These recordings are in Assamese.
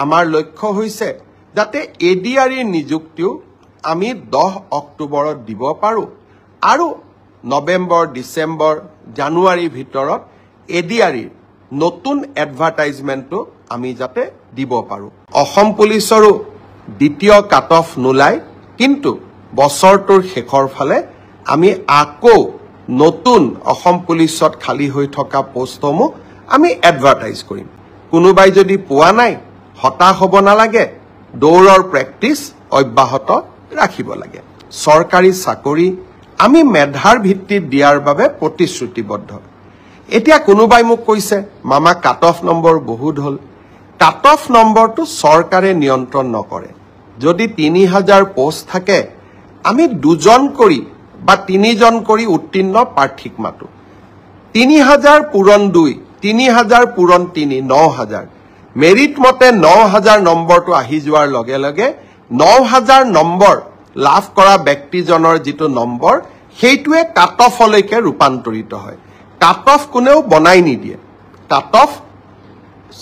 আমাৰ লক্ষ্য হৈছে যাতে এডিআৰিৰ নিযুক্তিও আমি 10 অক্টোবৰত দিব পাৰো আৰু নৱেম্বৰ ডিসেম্বৰ জানুৱাৰীৰ ভিতৰত এডিআৰিৰ নতুন এডভাৰটাইজমেন্টটো আমি যাতে দিব পাৰো অসম পুলিচৰো দ্বিতীয় কাট অফ নোলাই কিন্তু বছৰটোৰ শেষৰ ফালে আমি আকৌ নতুন অসম পুলিচত খালি হৈ থকা পোষ্টসমূহ আমি এডভাৰটাইজ কৰিম কোনোবাই যদি পোৱা নাই হতাশ হ'ব নালাগে দৌৰৰ প্ৰেক্টিস অব্যাহত ৰাখিব লাগে সৰকাৰি চাকৰি আমি মেধাৰ ভিত্তিত দিয়াৰ বাবে প্ৰতিশ্ৰুতিবদ্ধ এতিয়া কোনোবাই মোক কৈছে মামা কাট অফ নম্বৰ বহুত হল কাট অফ নম্বৰটো সৰকাৰে নিয়ন্ত্ৰণ নকৰে যদি 3000 পোষ্ট থাকে আমি দুজন কৰি বা তিনিজন কৰি উত্তীৰ্ণ প্ৰাৰ্থীক মাতো 3000 পূৰণ 2 3000 পূৰণ 3 9000 মেৰিট মতে 9000 নম্বৰটো আহি যোৱাৰ লগে লগে 9000 নম্বৰ লাভ কৰা ব্যক্তিজনৰ যেটো নম্বৰ সেইটোৱে কাট অফলৈকে ৰূপান্তৰিত হয় কাট অফ কোনেও বনাই নিদিয়ে কাট অফ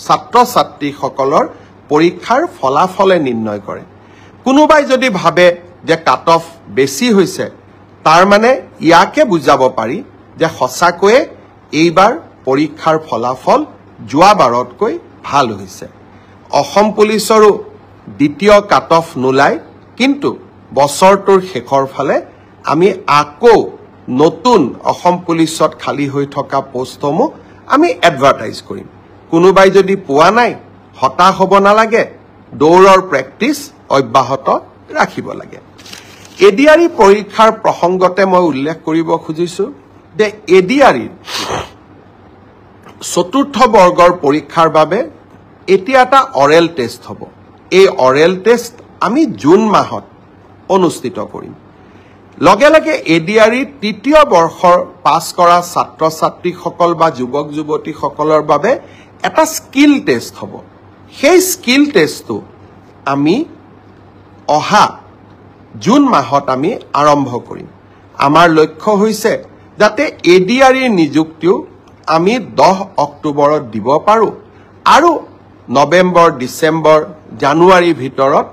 ছাত্ৰ ছাত্ৰীসকলৰ পৰীক্ষাৰ ফলাফলে নিৰ্ণয় কৰে কোনোবাই যদি ভাবে যে কাট অফ বেছি হৈছে তাৰ মানে ইয়াকে বুজাব পাৰি যে সঁচাকৈয়ে এইবাৰ পৰীক্ষাৰ ফলাফল যোৱাবাৰতকৈ ভাল হৈছে অসম পুলিচৰো দ্বিতীয় কাট অফ নোলাই কিন্তু বছৰটোৰ শেষৰ ফালে আমি আকৌ নতুন অসম পুলিচত খালি হৈ থকা পোষ্টসমূহ আমি এডভাৰটাইজ কৰিম কোনোবাই যদি পোৱা নাই হতাশ হ'ব নালাগে দৌৰৰ প্ৰেক্টিস অব্যাহত ৰাখিব লাগে এডিআৰি পৰীক্ষাৰ প্ৰসংগতে মই উল্লেখ কৰিব খুজিছো যে এডিআৰি চতুৰ্থ বৰ্গৰ পৰীক্ষাৰ বাবে এতিয়া এটা অৰেল টেষ্ট হ'ব এই অৰেল টেষ্ট আমি জুন মাহত অনুষ্ঠিত কৰিম লগে লগে এডিআৰি তৃতীয় বৰ্ষৰ পাছ কৰা ছাত্ৰ ছাত্ৰীসকল বা যুৱক যুৱতীসকলৰ বাবে এটা স্কিল টেষ্ট হ'ব সেই স্কিল টেষ্টটো আমি অহা জুন মাহত আমি আৰম্ভ কৰিম আমাৰ লক্ষ্য হৈছে যাতে এডিআৰিৰ নিযুক্তিও আমি 10 অক্টোবৰত দিব পাৰো আৰু নৱেম্বৰ ডিসেম্বৰ জানুৱাৰীৰ ভিতৰত